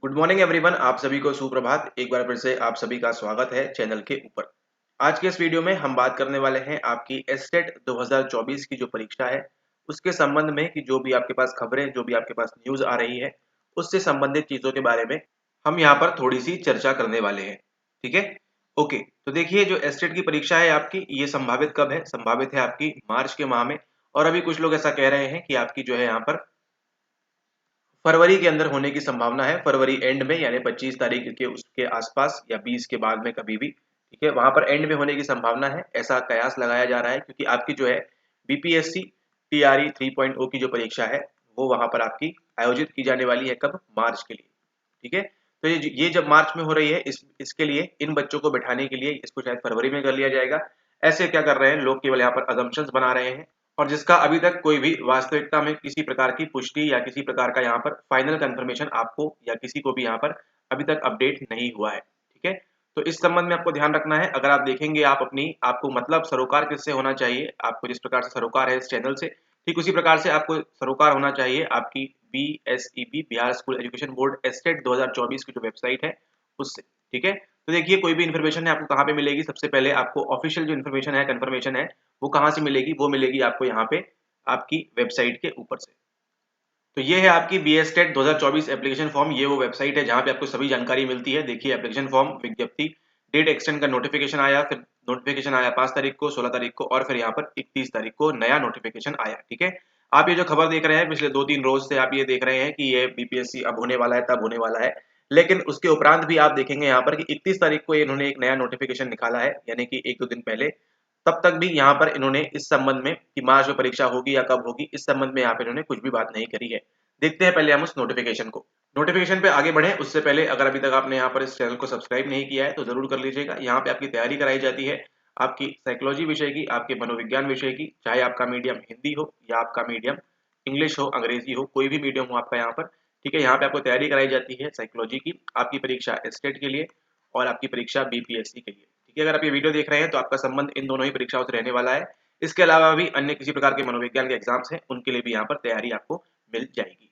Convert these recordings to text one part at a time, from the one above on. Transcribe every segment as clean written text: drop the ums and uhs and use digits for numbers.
Good morning everyone. आप सभी को सुप्रभात। एक बार फिर से आप सभी का स्वागत है चैनल के ऊपर। आज के इस वीडियो में हम बात करने वाले हैं आपकी एसटेट 2024 की जो परीक्षा है उसके संबंध में कि जो भी आपके पास खबरें, जो भी आपके पास न्यूज़ आ रही है उससे संबंधित चीज़ों के बारे में हम यहाँ पर थोड़ी सी चर्चा करने वाले हैं। ठीक है, ओके। तो देखिए, जो एसटेट की परीक्षा है आपकी, ये संभावित कब है? संभावित है आपकी मार्च के माह में। और अभी कुछ लोग ऐसा कह रहे हैं कि आपकी जो है यहाँ पर फरवरी के अंदर होने की संभावना है, फरवरी एंड में, यानी 25 तारीख के उसके आसपास या 20 के बाद में कभी भी। ठीक है, वहां पर एंड में होने की संभावना है, ऐसा कयास लगाया जा रहा है, क्योंकि आपकी जो है बीपीएससी टीआरई 3.0 की जो परीक्षा है वो वहां पर आपकी आयोजित की जाने वाली है। कब? मार्च के लिए। ठीक है, तो ये जब मार्च में हो रही है, इसके लिए इन बच्चों को बैठाने के लिए इसको शायद फरवरी में कर लिया जाएगा। ऐसे क्या कर रहे हैं लोग, केवल यहाँ पर अजम्पशंस बना रहे हैं और जिसका अभी तक कोई भी वास्तविकता में किसी प्रकार की पुष्टि या किसी प्रकार का यहाँ पर फाइनल कंफर्मेशन आपको या किसी को भी यहाँ पर अभी तक अपडेट नहीं हुआ है। ठीक है, तो इस संबंध में आपको ध्यान रखना है। अगर आप देखेंगे, आप अपनी आपको मतलब सरोकार किससे होना चाहिए, आपको जिस प्रकार से सरोकार है इस चैनल से, ठीक उसी प्रकार से आपको सरोकार होना चाहिए आपकी BSEB Bihar school education board estate 2024 की जो वेबसाइट है उससे। ठीक है, तो देखिए, कोई भी इन्फॉर्मेशन है आपको कहाँ पे मिलेगी? सबसे पहले आपको ऑफिशियल जो इन्फॉर्मेशन है, कंफर्मेशन है, वो कहाँ से मिलेगी? वो मिलेगी आपको यहाँ पे आपकी वेबसाइट के ऊपर से। तो ये है आपकी बीएसटेट 2024 एप्लीकेशन फॉर्म। ये वो वेबसाइट है जहाँ पे आपको सभी जानकारी मिलती है। देखिए, एप्लीकेशन फॉर्म, विज्ञप्ति, डेट एक्सटेंड का नोटिफिकेशन आया, फिर नोटिफिकेशन आया 5 तारीख को, 16 तारीख को, और फिर यहाँ पर 31 तारीख को नया नोटिफिकेशन आया। ठीक है, आप ये जो खबर देख रहे हैं पिछले 2-3 रोज से, आप ये देख रहे हैं कि ये बीपीएससी अब होने वाला है, तब होने वाला है। लेकिन उसके उपरांत भी आप देखेंगे यहाँ पर कि 31 तारीख को इन्होंने एक नया नोटिफिकेशन निकाला है, यानी कि 1-2 दिन पहले। तब तक भी यहाँ पर इन्होंने इस संबंध में कि मार्च में परीक्षा होगी या कब होगी, इस संबंध में यहाँ पे इन्होंने कुछ भी बात नहीं करी है। देखते हैं पहले हम उस नोटिफिकेशन को। नोटिफिकेशन पे आगे बढ़े उससे पहले, अगर अभी तक आपने यहाँ पर इस चैनल को सब्सक्राइब नहीं किया है तो जरूर कर लीजिएगा। यहाँ पे आपकी तैयारी कराई जाती है आपकी साइकोलॉजी विषय की, आपके मनोविज्ञान विषय की, चाहे आपका मीडियम हिंदी हो या आपका मीडियम इंग्लिश हो, अंग्रेजी हो, कोई भी मीडियम हो आपका यहाँ पर। ठीक है, यहाँ पे आपको तैयारी कराई जाती है साइकोलॉजी की, आपकी परीक्षा स्टेट के लिए और आपकी परीक्षा बीपीएससी के लिए। ठीक है, अगर आप ये वीडियो देख रहे हैं तो आपका संबंध इन दोनों ही परीक्षाओं से रहने वाला है। इसके अलावा भी अन्य किसी प्रकार के मनोविज्ञान के एग्जाम्स हैं, उनके लिए भी यहाँ पर तैयारी आपको मिल जाएगी।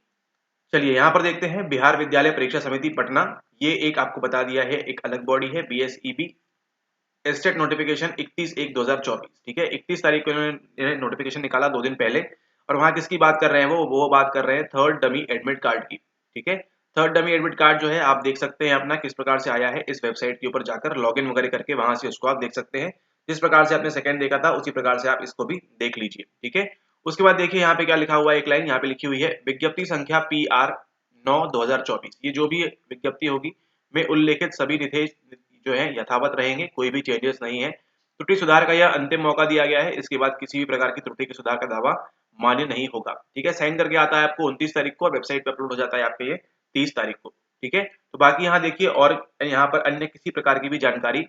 चलिए यहाँ पर देखते हैं, बिहार विद्यालय परीक्षा समिति पटना, ये एक आपको बता दिया है, एक अलग बॉडी है बीएसईबी। State notification 31/1/2024। ठीक है, 31 तारीख को इन्होंने नोटिफिकेशन निकाला 2 दिन पहले। और वहां किसकी बात कर रहे हैं? वो बात कर रहे हैं थर्ड डमी एडमिट कार्ड की। ठीक है, थर्ड डमी एडमिट कार्ड जो है आप देख सकते हैं अपना किस प्रकार से आया है, इस वेबसाइट के ऊपर जाकर लॉगिन वगैरह करके वहां से उसको आप देख सकते हैं। जिस प्रकार से आपने सेकंड देखा था उसी प्रकार से आप इसको भी देख लीजिए। ठीक है, उसके बाद देखिए यहाँ पे क्या लिखा हुआ है, एक लाइन यहाँ पे लिखी हुई है, विज्ञप्ति संख्या PR9/2024। ये जो भी विज्ञप्ति होगी में उल्लेखित सभी निर्देश जो है यथावत रहेंगे, कोई भी चेंजेस नहीं है। त्रुटि सुधार का यह अंतिम मौका दिया गया है, इसके बाद किसी भी प्रकार की त्रुटि के सुधार का दावा मान्य नहीं होगा। ठीक है, साइन करके आता है आपको 29 तारीख को और वेबसाइट पे अपलोड हो जाता है आपके ये 30 तारीख को। ठीक है, तो बाकी यहाँ देखिए, और यहाँ पर अन्य किसी प्रकार की भी जानकारी।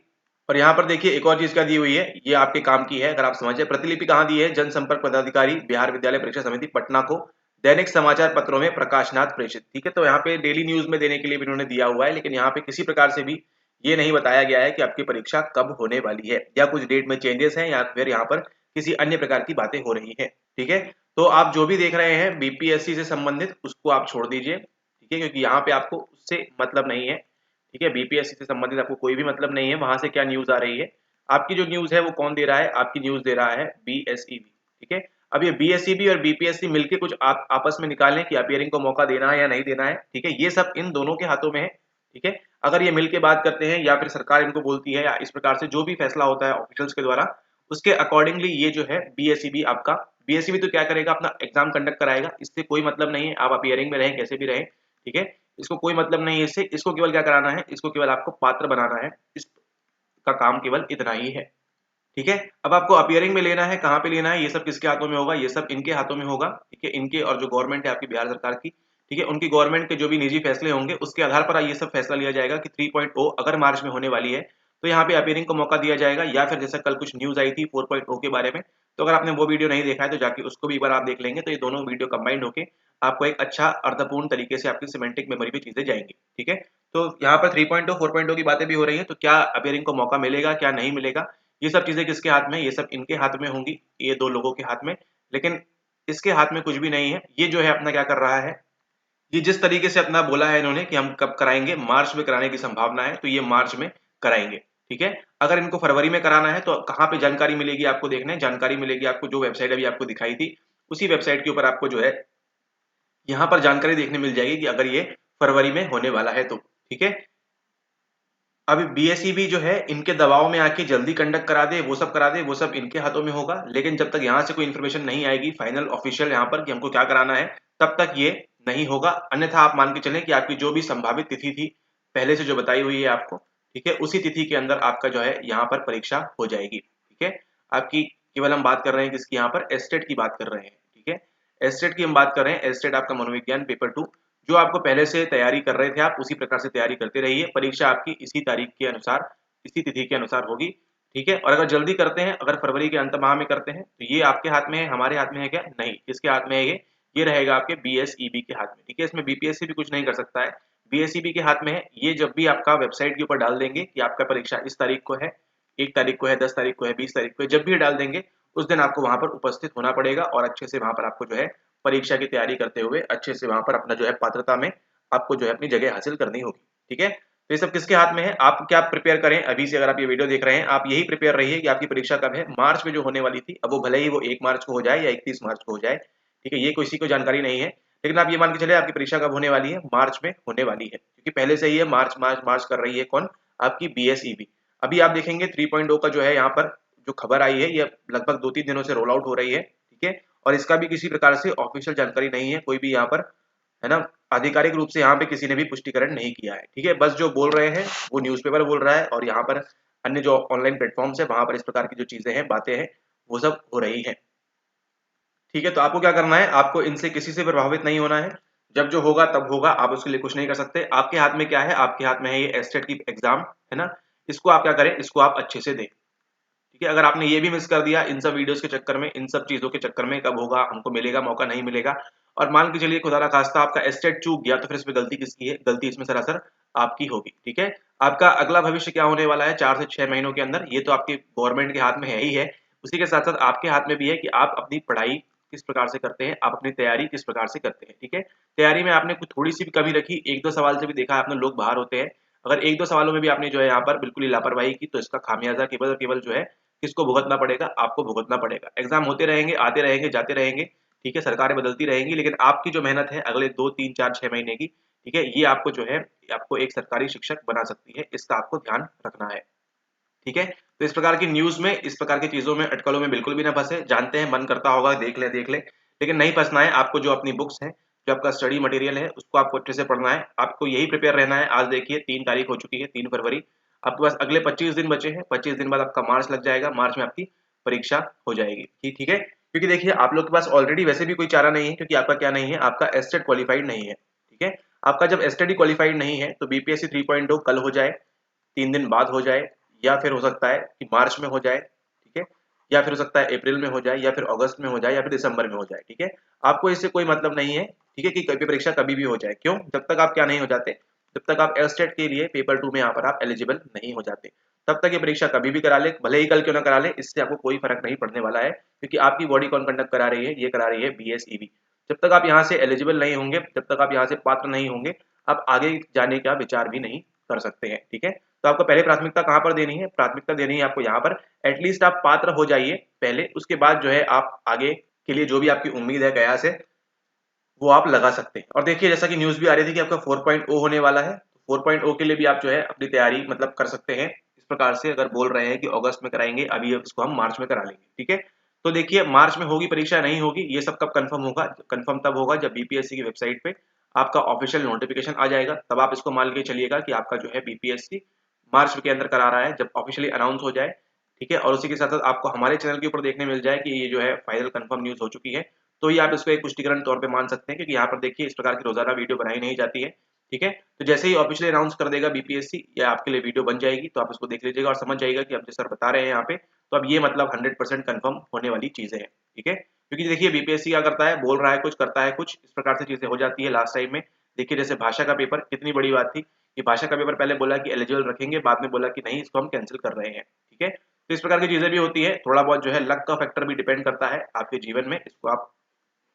और यहाँ पर देखिए एक और चीज क्या दी हुई है, ये आपके काम की है अगर आप समझे। प्रतिलिपि कहाँ दी है? जनसंपर्क पदाधिकारी बिहार विद्यालय परीक्षा समिति पटना को दैनिक समाचार पत्रों में प्रकाशनाथ प्रेषित। ठीक है, तो यहाँ पे डेली न्यूज में देने के लिए भी इन्होंने दिया हुआ है, लेकिन यहाँ पे किसी प्रकार से भी ये नहीं बताया गया है कि आपकी परीक्षा कब होने वाली है या कुछ डेट में चेंजेस हैं या फिर यहाँ पर किसी अन्य प्रकार की बातें हो रही हैं। ठीक है, तो आप जो भी देख रहे हैं बीपीएससी से संबंधित उसको आप छोड़ दीजिए। ठीक है, क्योंकि यहाँ पे आपको उससे मतलब नहीं है। ठीक है, बीपीएससी से संबंधित आपको कोई भी मतलब नहीं है, वहां से क्या न्यूज आ रही है। आपकी जो न्यूज है वो कौन दे रहा है? आपकी न्यूज दे रहा है बीएसईबी। ठीक है, अब ये बीएसईबी और बीपीएससी मिलके कुछ आप आपस में निकालें कि अपियरिंग को मौका देना है या नहीं देना है। ठीक है, ये सब इन दोनों के हाथों में है। ठीक है, अगर ये मिलके बात करते हैं या फिर सरकार इनको बोलती है या इस प्रकार से जो भी फैसला होता है ऑफिशियल्स के द्वारा, उसके अकॉर्डिंगली ये जो है बीएसईबी आपका, बीएसईबी तो क्या करेगा, अपना एग्जाम कंडक्ट कराएगा, इससे कोई मतलब नहीं है आप अपियरिंग में रहें कैसे भी रहें। ठीक है, इसको कोई मतलब नहीं है इससे, इसको केवल क्या कराना है, इसको केवल आपको पात्र बनाना है, इसका काम केवल इतना ही है। ठीक है, अब आपको अपियरिंग में लेना है, कहाँ पे लेना है, ये सब किसके हाथों में होगा? ये सब इनके हाथों में होगा। ठीक है, इनके और जो गवर्नमेंट है आपकी बिहार सरकार की, ठीक है, उनकी गवर्नमेंट के जो भी निजी फैसले होंगे उसके आधार पर ये सब फैसला लिया जाएगा कि 3.0 अगर मार्च में होने वाली है तो यहाँ पे अपियरिंग को मौका दिया जाएगा, या फिर जैसा कल कुछ न्यूज आई थी 4.0 के बारे में, तो अगर आपने वो वीडियो नहीं देखा है तो जाके उसको भी एक बार आप देख लेंगे, तो ये दोनों वीडियो कंबाइंड होके आपको एक अच्छा अर्थपूर्ण तरीके से आपकी सिमेंटिक मेमोरी में चीजें जाएंगी। ठीक है, तो यहाँ पर 3.0 4.0 की बातें भी हो रही है, तो क्या अपियरिंग को मौका मिलेगा क्या नहीं मिलेगा, ये सब चीजें किसके हाथ में? ये सब इनके हाथ में होंगी, ये 2 लोगों के हाथ में। लेकिन इसके हाथ में कुछ भी नहीं है। ये जो है अपना क्या कर रहा है, ये जिस तरीके से अपना बोला है इन्होंने कि हम कब कराएंगे, मार्च में कराने की संभावना है, तो ये मार्च में कराएंगे। ठीक है, अगर इनको फरवरी में कराना है तो कहाँ पे जानकारी मिलेगी आपको देखना है, जानकारी मिलेगी आपको जो वेबसाइट अभी आपको दिखाई थी, उसी वेबसाइट के ऊपर आपको जो है यहाँ पर जानकारी देखने मिल जाएगी कि अगर ये फरवरी में होने वाला है तो। ठीक है, अभी बीएसईबी जो है इनके दबाव में आके जल्दी कंडक्ट करा दे, वो सब करा दे, वो सब इनके हाथों में होगा, लेकिन जब तक यहाँ से कोई इन्फॉर्मेशन नहीं आएगी फाइनल ऑफिशियल यहाँ पर कि हमको क्या कराना है, तब तक ये नहीं होगा। अन्यथा आप मान के चलें कि आपकी जो भी संभावित तिथि थी पहले से जो बताई हुई है आपको, ठीक है, उसी तिथि के अंदर आपका जो है यहाँ पर परीक्षा हो जाएगी। ठीक है, आपकी केवल हम बात कर रहे हैं किसकी, यहाँ पर एस्टेट की बात कर रहे हैं। ठीक है, एस्टेट की हम बात कर रहे हैं, एस्टेट आपका मनोविज्ञान पेपर 2 जो आपको पहले से तैयारी कर रहे थे, आप उसी प्रकार से तैयारी करते रहिए। परीक्षा आपकी इसी तारीख के अनुसार, इसी तिथि के अनुसार होगी। ठीक है, और अगर जल्दी करते हैं, अगर फरवरी के अंत माह में करते हैं, तो ये आपके हाथ में है, हमारे हाथ में है क्या? नहीं, किसके हाथ में है ये रहेगा आपके बीएसईबी के हाथ में। ठीक है, इसमें बीपीएससी भी कुछ नहीं कर सकता है, बीएसईबी के हाथ में है। ये जब भी आपका वेबसाइट के ऊपर डाल देंगे कि आपका परीक्षा इस तारीख को है, 1 तारीख को है, 10 तारीख को है, 20 तारीख को है, जब भी डाल देंगे उस दिन आपको वहां पर उपस्थित होना पड़ेगा और अच्छे से वहां पर आपको जो है परीक्षा की तैयारी करते हुए अच्छे से वहां पर अपना जो है पात्रता में आपको जो है अपनी जगह हासिल करनी होगी। ठीक है, तो ये सब किसके हाथ में है? आप क्या प्रिपेयर करें अभी से, अगर आप ये वीडियो देख रहे हैं आप यही प्रिपेयर रहिए कि आपकी परीक्षा कब है, मार्च में जो होने वाली थी। अब वो भले ही वो 1 मार्च को हो जाए या 31 मार्च को हो जाए, ठीक है, ये किसी को जानकारी नहीं है, लेकिन आप ये मान के चले आपकी परीक्षा कब होने वाली है, मार्च में होने वाली है, क्योंकि पहले से ही है मार्च मार्च मार्च कर रही है कौन, आपकी बीएसईबी। अभी आप देखेंगे 3.0 का जो है यहाँ पर जो खबर आई है, ये लगभग 2-3 दिनों से रोल आउट हो रही है। ठीक है, और इसका भी किसी प्रकार से ऑफिशियल जानकारी नहीं है, कोई भी यहाँ पर, है ना, आधिकारिक रूप से यहाँ पे किसी ने भी पुष्टिकरण नहीं किया है। ठीक है, बस जो बोल रहे हैं वो न्यूज़पेपर बोल रहा है और यहाँ पर अन्य जो ऑनलाइन प्लेटफॉर्म्स है वहां पर इस प्रकार की जो चीजें हैं, बातें हैं, वो सब हो रही हैं। ठीक है, तो आपको क्या करना है, आपको इनसे किसी से प्रभावित नहीं होना है। जब जो होगा तब होगा, आप उसके लिए कुछ नहीं कर सकते। आपके हाथ में क्या है, आपके हाथ में है ये एस्टेट की एग्जाम, है ना, इसको आप क्या करें, इसको आप अच्छे से दें। ठीक है, अगर आपने ये भी मिस कर दिया इन सब वीडियोस के चक्कर में, इन सब चीजों के चक्कर में, कब होगा, हमको मिलेगा मौका, नहीं मिलेगा, और मान के चलिए खुदा ना खास्ता आपका एस्टेट चूक गया, तो फिर इसमें गलती किसकी है? गलती इसमें सरासर आपकी होगी। ठीक है, आपका अगला भविष्य क्या होने वाला है 4 से 6 महीनों के अंदर, ये तो आपके गवर्नमेंट के हाथ में है ही है, उसी के साथ साथ आपके हाथ में भी है कि आप अपनी पढ़ाई किस प्रकार से करते हैं, आप अपनी तैयारी किस प्रकार से करते हैं। ठीक है, तैयारी में आपने कुछ थोड़ी सी भी कमी रखी, 1-2 सवाल से भी देखा आपने लोग बाहर होते हैं, अगर 1-2 सवालों में भी आपने जो है यहाँ पर बिल्कुल ही लापरवाही की, तो इसका खामियाजा केवल और केवल जो है किसको भुगतना पड़ेगा? आपको भुगतना पड़ेगा। एग्जाम होते रहेंगे, आते रहेंगे, जाते रहेंगे, ठीक है, सरकारें बदलती रहेंगी, लेकिन आपकी जो मेहनत है अगले 2, 3, 4, 6 महीने की, ठीक है, ये आपको जो है, आपको एक सरकारी शिक्षक बना सकती है, इसका आपको ध्यान रखना है। ठीक है, तो इस प्रकार की न्यूज़ में, इस प्रकार की चीज़ों में, अटकलों में बिल्कुल भी ना फँसे। जानते हैं मन करता होगा देख ले, लेकिन नहीं फँसना है। आपको जो अपनी बुक्स हैं, जो आपका स्टडी मटेरियल है, उसको आपको अच्छे से पढ़ना है। आपको यही प्रिपेयर रहना है। आज देखिए 3 तारीख हो चुकी है, 3 फरवरी। आपके पास अगले 25 दिन बचे हैं। 25 दिन बाद आपका मार्च लग जाएगा, मार्च में आपकी परीक्षा हो जाएगी। ठीक है? क्योंकि देखिए आप लोग के पास ऑलरेडी वैसे भी कोई चारा नहीं है, क्योंकि आपका क्या नहीं है, आपका एस्टेट क्वालिफाइड नहीं है। ठीक है? आपका जब एस्टेट ही क्वालिफाइड नहीं है, तो बीपीएससी 3.0 कल हो जाए, 3 दिन बाद हो जाए, या फिर हो सकता है कि मार्च में हो जाए। ठीक है, या फिर हो सकता है अप्रैल में हो जाए, या फिर अगस्त में हो जाए, या फिर दिसंबर में हो जाए। ठीक है, आपको इससे कोई मतलब नहीं है, ठीक है, कि कभी परीक्षा कभी भी हो जाए। क्यों? जब तक आप क्या नहीं हो जाते, जब तक आप एस्टेट के लिए पेपर 2 में यहाँ पर आप एलिजिबल नहीं हो जाते, तब तक ये परीक्षा कभी भी करा ले, भले ही कल क्यों ना करा ले, इससे आपको कोई फर्क नहीं पड़ने वाला है, क्योंकि आपकी बॉडी कौन कंडक्ट करा रही है? ये करा रही है बीएसईबी। जब तक आप यहाँ से एलिजिबल नहीं होंगे, जब तक आप यहाँ से पात्र नहीं होंगे, आप आगे जाने का विचार भी नहीं कर सकते हैं। ठीक है, तो आपको पहले प्राथमिकता कहाँ पर देनी है? प्राथमिकता देनी है आपको यहाँ पर, एटलीस्ट आप पात्र हो जाइए पहले, उसके बाद जो है आप आगे के लिए जो भी आपकी उम्मीद है गया से, वो आप लगा सकते हैं। और देखिए जैसा कि न्यूज़ भी आ रही थी कि आपका 4.0 होने वाला है, 4.0 के लिए भी आप जो है अपनी तैयारी मतलब कर सकते हैं। इस प्रकार से अगर बोल रहे हैं कि अगस्त में कराएंगे, अभी इसको हम मार्च में करा लेंगे। ठीक है, तो देखिए मार्च में होगी परीक्षा, नहीं होगी, ये सब कब कंफर्म होगा? कंफर्म तब होगा जब बीपीएससी की वेबसाइट पे आपका ऑफिशियल नोटिफिकेशन आ जाएगा, तब आप इसको मान के चलिएगा कि आपका जो है बीपीएससी मार्च के अंदर करा रहा है, जब ऑफिशियली अनाउंस हो जाए। ठीक है, और उसी के साथ साथ आपको हमारे चैनल के ऊपर देखने मिल जाए कि ये जो है फाइनल कंफर्म न्यूज़ हो चुकी है, तो ये आप इसको एक पुष्टिकरण तौर पे मान सकते हैं, क्योंकि यहाँ पर देखिए इस प्रकार की रोजाना वीडियो बनाई नहीं जाती है। ठीक है, तो जैसे ही ऑफिशियली अनाउंस कर देगा बीपीएससी, या आपके लिए वीडियो बन जाएगी, तो आप इसको देख लीजिएगा और समझ जाइएगा कि अब जो सर बता रहे हैं यहाँ पे, तो अब ये मतलब 100% कंफर्म होने वाली चीजें हैं। ठीक है, क्योंकि देखिए बीपीएससी क्या करता है, बोल रहा है कुछ, करता है कुछ, इस प्रकार से चीजें हो जाती है लास्ट टाइम में। देखिए जैसे भाषा का पेपर, कितनी बड़ी बात थी कि भाषा का पेपर पहले बोला कि एलिजिबल रखेंगे, बाद में बोला कि नहीं, इसको हम कैंसिल कर रहे हैं। ठीक है, तो इस प्रकार की चीजें भी होती है। थोड़ा बहुत जो है लक का फैक्टर भी डिपेंड करता है आपके जीवन में, इसको आप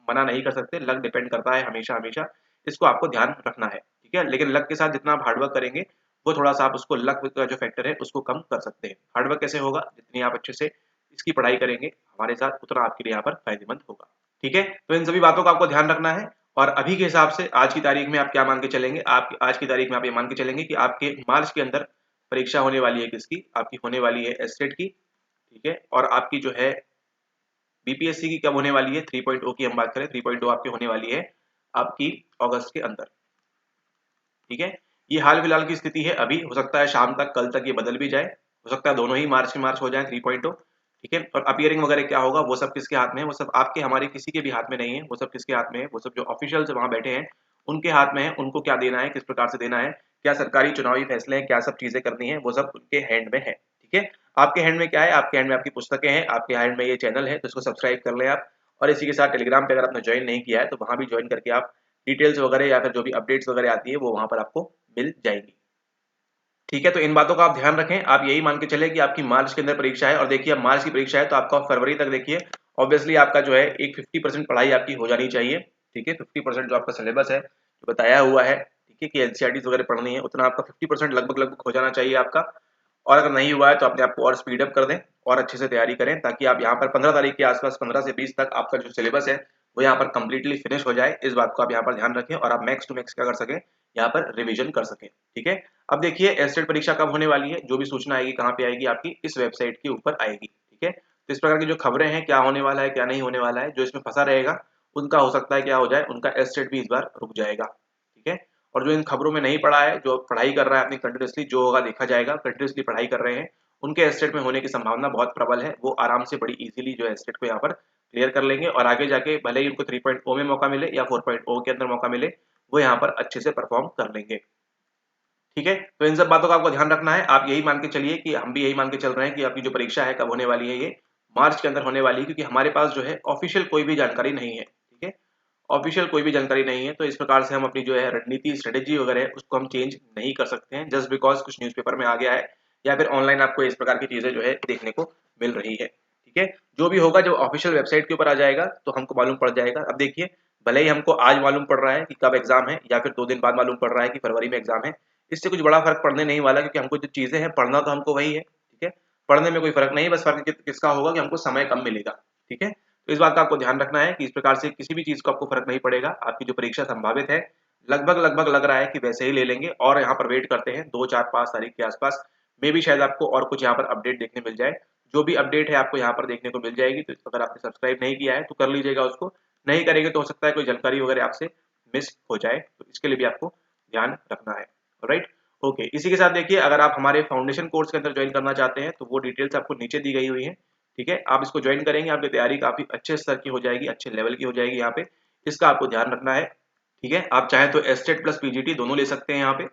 मना नहीं कर सकते, लक डिपेंड करता है हमेशा हमेशा। इसको आपको ध्यान रखना है, ठीक है। लेकिन लक के साथ जितना आप हार्डवर्क करेंगे वो थोड़ा सा आप उसको लक का जो फैक्टर है उसको कम कर सकते हैं। हार्डवर्क कैसे होगा, जितनी आप अच्छे से इसकी पढ़ाई करेंगे हमारे साथ उतना आपके लिए यहाँ पर फायदेमंद होगा, ठीक है। तो इन सभी बातों का आपको ध्यान रखना है और अभी के हिसाब से आज की तारीख में आप क्या मान के चलेंगे, आप आज की तारीख में आप ये मान के चलेंगे कि आपके मार्च के अंदर परीक्षा होने वाली है, किसकी, आपकी होने वाली है एस्टेट की, ठीक है। और आपकी जो है बीपीएससी की कब होने वाली है, 3.0 की हम बात करें, 3.0 आपकी होने वाली है आपकी अगस्त के अंदर, ठीक है। ये हाल फिलहाल की स्थिति है, अभी हो सकता है शाम तक कल तक ये बदल भी जाए, हो सकता है दोनों ही मार्च के मार्च हो जाए 3.0, ठीक है। और अपीयरिंग वगैरह क्या होगा वो सब किसके हाथ में है, वो सब आपके हमारे किसी के भी हाथ में नहीं है, वो सब किसके हाथ में है, वो सब जो ऑफिशियल्स वहां बैठे हैं उनके हाथ में है। उनको क्या देना है, किस प्रकार से देना है, क्या सरकारी चुनावी फैसले हैं, क्या सब चीजें करनी है, वो सब उनके हैंड में है, ठीक है। आपके हैंड में क्या है, आपके हैंड में आपकी पुस्तकें हैं, आपके हैंड में ये चैनल है, तो इसको सब्सक्राइब कर लें आप। और इसी के साथ टेलीग्राम पे अगर आपने ज्वाइन नहीं किया है तो वहां भी ज्वाइन करके आप डिटेल्स वगैरह या फिर जो भी अपडेट्स वगैरह आती है वो वहां पर आपको मिल जाएगी, ठीक है। तो इन बातों का आप ध्यान रखें, आप यही मान के चले कि आपकी मार्च के अंदर परीक्षा है और देखिए अब मार्च की परीक्षा है तो आपका फरवरी तक देखिए ऑब्वियसली आपका जो है एक 50% पढ़ाई आपकी हो जानी चाहिए, ठीक है। 50% जो आपका सिलेबस है जो बताया हुआ है, ठीक है, कि एनसीईआरटीज वगैरह पढ़नी है, उतना आपका 50% लगभग लगभग हो जाना चाहिए आपका। और अगर नहीं हुआ है तो अपने आप को और स्पीड अप कर दें और अच्छे से तैयारी करें ताकि आप यहाँ पर 15 तारीख के आसपास 15 से 20 तक आपका जो सिलेबस है वो यहाँ पर कंप्लीटली फिनिश हो जाए। इस बात को आप यहाँ पर ध्यान रखें और आप मैक्स टू मैक्स क्या कर सकें, यहाँ पर रिवीजन कर सकें, ठीक है। अब देखिए एस्टेट परीक्षा कब होने वाली है, जो भी सूचना आएगी कहाँ पे आएगी, आपकी इस वेबसाइट के ऊपर आएगी, ठीक है। तो इस प्रकार की जो खबरें हैं क्या होने वाला है क्या नहीं होने वाला है, जो इसमें फंसा रहेगा उनका हो सकता है क्या हो जाए, उनका एस्टेट भी इस बार रुक जाएगा, ठीक है। और जो इन खबरों में नहीं पढ़ा है, जो पढ़ाई कर रहा है अपनी कंटिन्यूसली, जो होगा देखा जाएगा, कंटिन्यूसली पढ़ाई कर रहे हैं उनके एस्टेट में होने की संभावना बहुत प्रबल है, वो आराम से बड़ी इजीली जो एस्टेट को यहाँ पर क्लियर कर लेंगे और आगे जाके भले ही उनको 3.0 में मौका मिले या 4.0 के अंदर मौका मिले वो यहाँ पर अच्छे से परफॉर्म कर लेंगे, ठीक है। तो इन सब बातों का आपको ध्यान रखना है, आप यही मान के चलिए कि हम भी यही मान के चल रहे हैं कि आपकी जो परीक्षा है कब होने वाली है, ये मार्च के अंदर होने वाली है, क्योंकि हमारे पास जो है ऑफिशियल कोई भी जानकारी नहीं है, ठीक है। ऑफिशियल कोई भी जानकारी नहीं है तो इस प्रकार से हम अपनी जो है रणनीति स्ट्रेटेजी वगैरह है उसको हम चेंज नहीं कर सकते हैं जस्ट बिकॉज कुछ न्यूज़पेपर में आ गया है या फिर ऑनलाइन आपको इस प्रकार की चीजें जो है देखने को मिल रही है, ठीक है। जो भी होगा जब ऑफिशियल वेबसाइट के ऊपर आ जाएगा तो हमको मालूम पड़ जाएगा। अब देखिए भले ही हमको आज मालूम पड़ रहा है कि कब एग्जाम है या फिर 2 दिन बाद मालूम पड़ रहा है कि फरवरी में एग्जाम है, इससे कुछ बड़ा फर्क पड़ने नहीं वाला, क्योंकि हमको जो चीजें हैं पढ़ना तो हमको वही है, ठीक है। पढ़ने में कोई फर्क नहीं, बस फर्क किसका होगा कि हमको समय कम मिलेगा, ठीक है। तो इस बात का आपको ध्यान रखना है कि इस प्रकार से किसी भी चीज को आपको फर्क नहीं पड़ेगा। आपकी जो परीक्षा संभावित है लगभग लगभग लग रहा है कि वैसे ही ले लेंगे और यहाँ पर वेट करते हैं 2 4 5 तारीख के आसपास में भी शायद आपको और कुछ यहाँ पर अपडेट देखने मिल जाए। जो भी अपडेट है आपको यहाँ पर देखने को मिल जाएगी, तो अगर आपने सब्सक्राइब नहीं किया है तो कर लीजिएगा उसको, नहीं करेंगे तो हो सकता है कोई जानकारी वगैरह आपसे मिस हो जाए, तो इसके लिए भी आपको ध्यान रखना है, राइट। ओके, इसी के साथ देखिए अगर आप हमारे फाउंडेशन कोर्स के अंदर ज्वाइन करना चाहते हैं तो वो डिटेल्स आपको नीचे दी गई हुई है, ठीक है। आप इसको ज्वाइन करेंगे आपकी तैयारी काफी अच्छे स्तर की हो जाएगी, अच्छे लेवल की हो जाएगी यहाँ पे, इसका आपको ध्यान रखना है, ठीक है। आप चाहें तो एस्टेट प्लस पीजीटी दोनों ले सकते हैं यहाँ पे,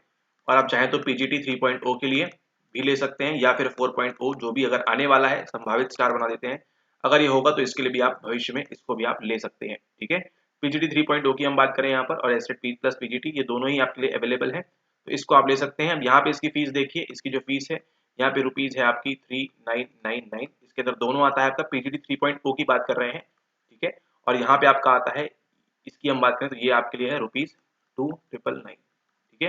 और आप चाहें तो पीजीटी 3.0 के लिए भी ले सकते हैं या फिर 4.0 जो भी अगर आने वाला है संभावित स्टार बना देते हैं, अगर ये होगा तो इसके लिए भी आप भविष्य में इसको भी आप ले सकते हैं, ठीक है। पीजीटी 3.0 की हम बात करें यहाँ पर और एस्टेट प्लस पीजीटी ये दोनों ही आपके लिए अवेलेबल है, तो इसको आप ले सकते हैं। अब यहाँ पे इसकी फीस देखिए, इसकी जो फीस है यहाँ पे रुपीज है आपकी 3999, इसके अंदर दोनों आता है आपका पीजीटी 3.0 की बात कर रहे हैं, ठीक है। और यहाँ पे आपका आता है, इसकी हम बात करें तो ये आपके लिए है रुपीज 2999, ठीक है।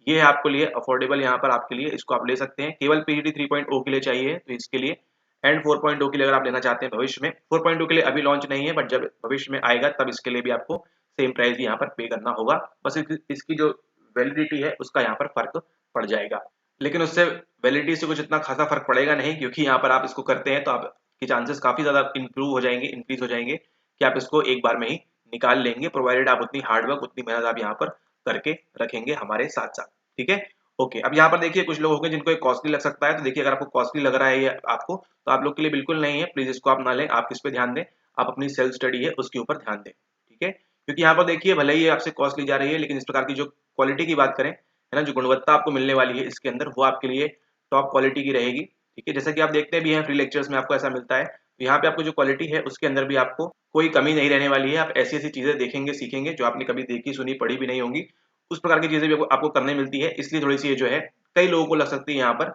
ये है आपके लिए अफोर्डेबल, यहाँ पर आपके लिए इसको आप ले सकते हैं। केवल पीजीटी 3.0 के लिए चाहिए तो इसके लिए, एंड 4.0 के लिए अगर आप लेना चाहते हैं भविष्य में, 4.0 के लिए अभी लॉन्च नहीं है बट जब भविष्य में आएगा तब इसके लिए भी आपको सेम प्राइस यहाँ पर पे करना होगा, बस इसकी जो वैलिडिटी है उसका यहाँ पर फर्क पड़ जाएगा, लेकिन उससे वैलिडिटी से कुछ इतना खासा फर्क पड़ेगा नहीं, क्योंकि यहाँ पर आप इसको करते हैं तो आपके चांसेस काफी ज्यादा इंप्रूव हो जाएंगे, इंक्रीज हो जाएंगे कि आप इसको एक बार में ही निकाल लेंगे, प्रोवाइडेड आप उतनी हार्डवर्क उतनी मेहनत आप यहाँ पर करके रखेंगे हमारे साथ साथ, ठीक है। ओके, अब यहाँ पर देखिए कुछ लोग होंगे जिनको कॉस्टली लग सकता है, तो देखिए अगर आपको कॉस्टली लग रहा है ये आपको, तो आप लोग के लिए बिल्कुल नहीं है, प्लीज इसको आप ना लें। आप किस पे ध्यान दें, आप अपनी सेल्फ स्टडी है उसके ऊपर ध्यान दें, ठीक है। क्योंकि यहाँ पर देखिए भले ही आपसे कॉस्ट ली जा रही है लेकिन इस प्रकार की जो क्वालिटी की बात करें, है ना, जो गुणवत्ता आपको मिलने वाली है इसके अंदर वो आपके लिए टॉप क्वालिटी की रहेगी, ठीक है। जैसा कि आप देखते भी हैं फ्री लेक्चर्स में आपको ऐसा मिलता है, तो यहाँ पे आपको जो क्वालिटी है उसके अंदर भी आपको कोई कमी नहीं रहने वाली है। आप ऐसी ऐसी चीजें देखेंगे सीखेंगे जो आपने कभी देखी सुनी पढ़ी भी नहीं होंगी, उस प्रकार की चीजें भी आपको करने मिलती है, इसलिए थोड़ी सी ये जो है कई लोगों को लग सकती है यहाँ पर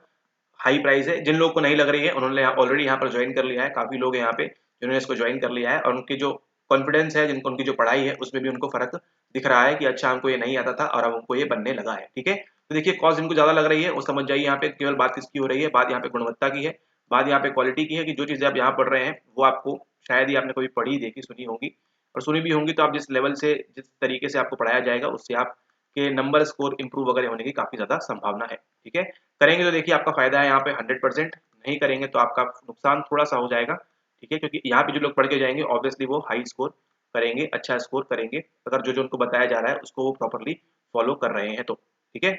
हाई प्राइस है। जिन लोगों को नहीं लग रही है उन्होंने ऑलरेडी यहाँ पर ज्वाइन कर लिया है, काफी लोग यहाँ पे जिन्होंने इसको ज्वाइन कर लिया है और उनके जो कॉन्फिडेंस है, जिनको उनकी जो पढ़ाई है उसमें भी उनको फर्क दिख रहा है कि अच्छा हमको ये नहीं आता था और अब हमको ये बनने लगा है। ठीक है, तो देखिए कॉस्ट जिनको ज़्यादा लग रही है वो समझ जाइए यहाँ पे केवल बात किसकी हो रही है, बात यहाँ पे गुणवत्ता की है, बात यहाँ पे क्वालिटी की है कि जो चीज़ें आप यहाँ पढ़ रहे हैं वो आपको शायद ही आपने कभी पढ़ी देखी सुनी होंगी, और सुनी भी होंगी तो आप जिस लेवल से जिस तरीके से आपको पढ़ाया जाएगा उससे आपके नंबर स्कोर इंप्रूव वगैरह होने की काफ़ी ज़्यादा संभावना है। ठीक है, करेंगे तो देखिए आपका फायदा है यहाँ पे 100%, नहीं करेंगे तो आपका नुकसान थोड़ा सा हो जाएगा। ठीक है, क्योंकि यहाँ पे जो लोग पढ़ के जाएंगे ऑब्वियसली वो हाई स्कोर करेंगे, अच्छा स्कोर करेंगे अगर जो जो उनको बताया जा रहा है उसको वो प्रॉपरली फॉलो कर रहे हैं तो। ठीक है,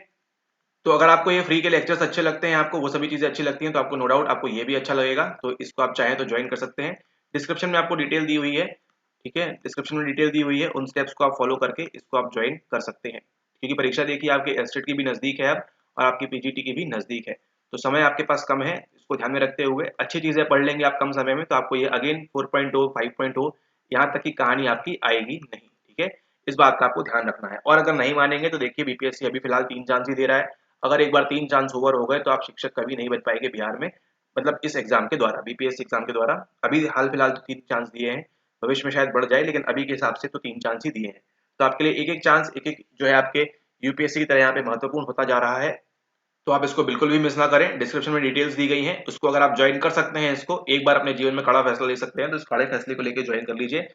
तो अगर आपको ये फ्री के लेक्चर्स अच्छे लगते हैं, आपको वो सभी चीज़ें अच्छी लगती हैं, तो आपको नो डाउट आपको ये भी अच्छा लगेगा, तो इसको आप चाहें तो ज्वाइन कर सकते हैं। डिस्क्रिप्शन में आपको डिटेल दी हुई है। ठीक है, डिस्क्रिप्शन में डिटेल दी हुई है, उन स्टेप्स को आप फॉलो करके इसको आप ज्वाइन कर सकते हैं, क्योंकि परीक्षा देखिए आपके एस्टेट की भी नज़दीक है अब, और आपकी पीजीटी की भी नज़दीक है, तो समय आपके पास कम है, इसको ध्यान में रखते हुए अच्छी चीज़ें पढ़ लेंगे आप कम समय में, तो आपको ये अगेन 4.0 5.0 यहाँ तक की कहानी आपकी आएगी नहीं। ठीक है, इस बात का आपको ध्यान रखना है, और अगर नहीं मानेंगे तो देखिए बीपीएससी अभी फिलहाल 3 चांस ही दे रहा है। अगर एक बार 3 चांस ओवर हो गए तो आप शिक्षक कभी नहीं बन पाएंगे बिहार में, मतलब इस एग्जाम के द्वारा, बीपीएससी एग्जाम के द्वारा। अभी हाल फिलहाल तो 3 चांस दिए हैं, भविष्य में शायद बढ़ जाए, लेकिन अभी के हिसाब से तो 3 चांस ही दिए हैं। तो आपके लिए एक एक चांस एक एक जो है आपके यूपीएससी की तरह यहाँ पे महत्वपूर्ण होता जा रहा है, तो आप इसको बिल्कुल भी मिस ना करें। डिस्क्रिप्शन में डिटेल्स दी गई हैं, उसको अगर आप ज्वाइन कर सकते हैं, इसको एक बार अपने जीवन में कड़ा फैसला ले सकते हैं, तो इस कड़े फैसले को लेकर ज्वाइन कर लीजिए,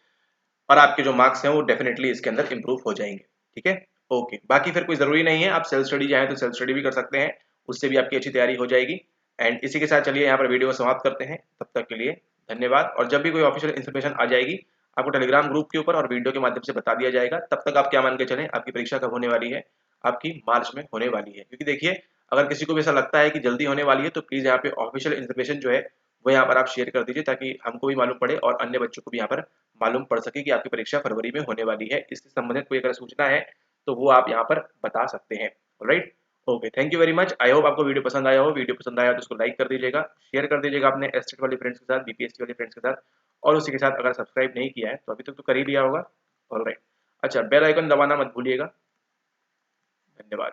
और आपके जो मार्क्स हैं वो डेफिनेटली इसके अंदर इंप्रूव हो जाएंगे। ठीक है, ओके, बाकी फिर कोई जरूरी नहीं है, आप सेल्फ स्टडी चाहें तो सेल्फ स्टडी भी कर सकते हैं, उससे भी आपकी अच्छी तैयारी हो जाएगी। एंड इसी के साथ चलिए यहाँ पर वीडियो समाप्त करते हैं, तब तक के लिए धन्यवाद। और जब भी कोई ऑफिशियल इन्फॉर्मेशन आ जाएगी आपको टेलीग्राम ग्रुप के ऊपर और वीडियो के माध्यम से बता दिया जाएगा। तब तक आप क्या मान के चलें, आपकी परीक्षा कब होने वाली है, आपकी मार्च में होने वाली है, क्योंकि देखिए अगर किसी को भी ऐसा लगता है कि जल्दी होने वाली है तो प्लीज यहाँ पे ऑफिशियल इन्फॉर्मेशन जो है वो यहाँ पर आप शेयर कर दीजिए, ताकि हमको भी मालूम पड़े और अन्य बच्चों को भी यहाँ पर मालूम पड़ सके कि आपकी परीक्षा फरवरी में होने वाली है। इससे संबंधित कोई अगर सूचना है तो वो आप यहाँ पर बता सकते हैं। Alright, okay, thank you very much. I hope आपको वीडियो पसंद आया हो, वीडियो पसंद आया तो उसको लाइक कर दीजिएगा, शेयर कर दीजिएगा अपने एस्टेट वाले फ्रेंड्स के साथ, बीपीएससी वाले फ्रेंड्स के साथ, और उसी के साथ अगर सब्सक्राइब नहीं किया है तो अभी तक तो कर ही लिया होगा। ऑलराइट, अच्छा, बेल आइकन दबाना मत भूलिएगा। धन्यवाद।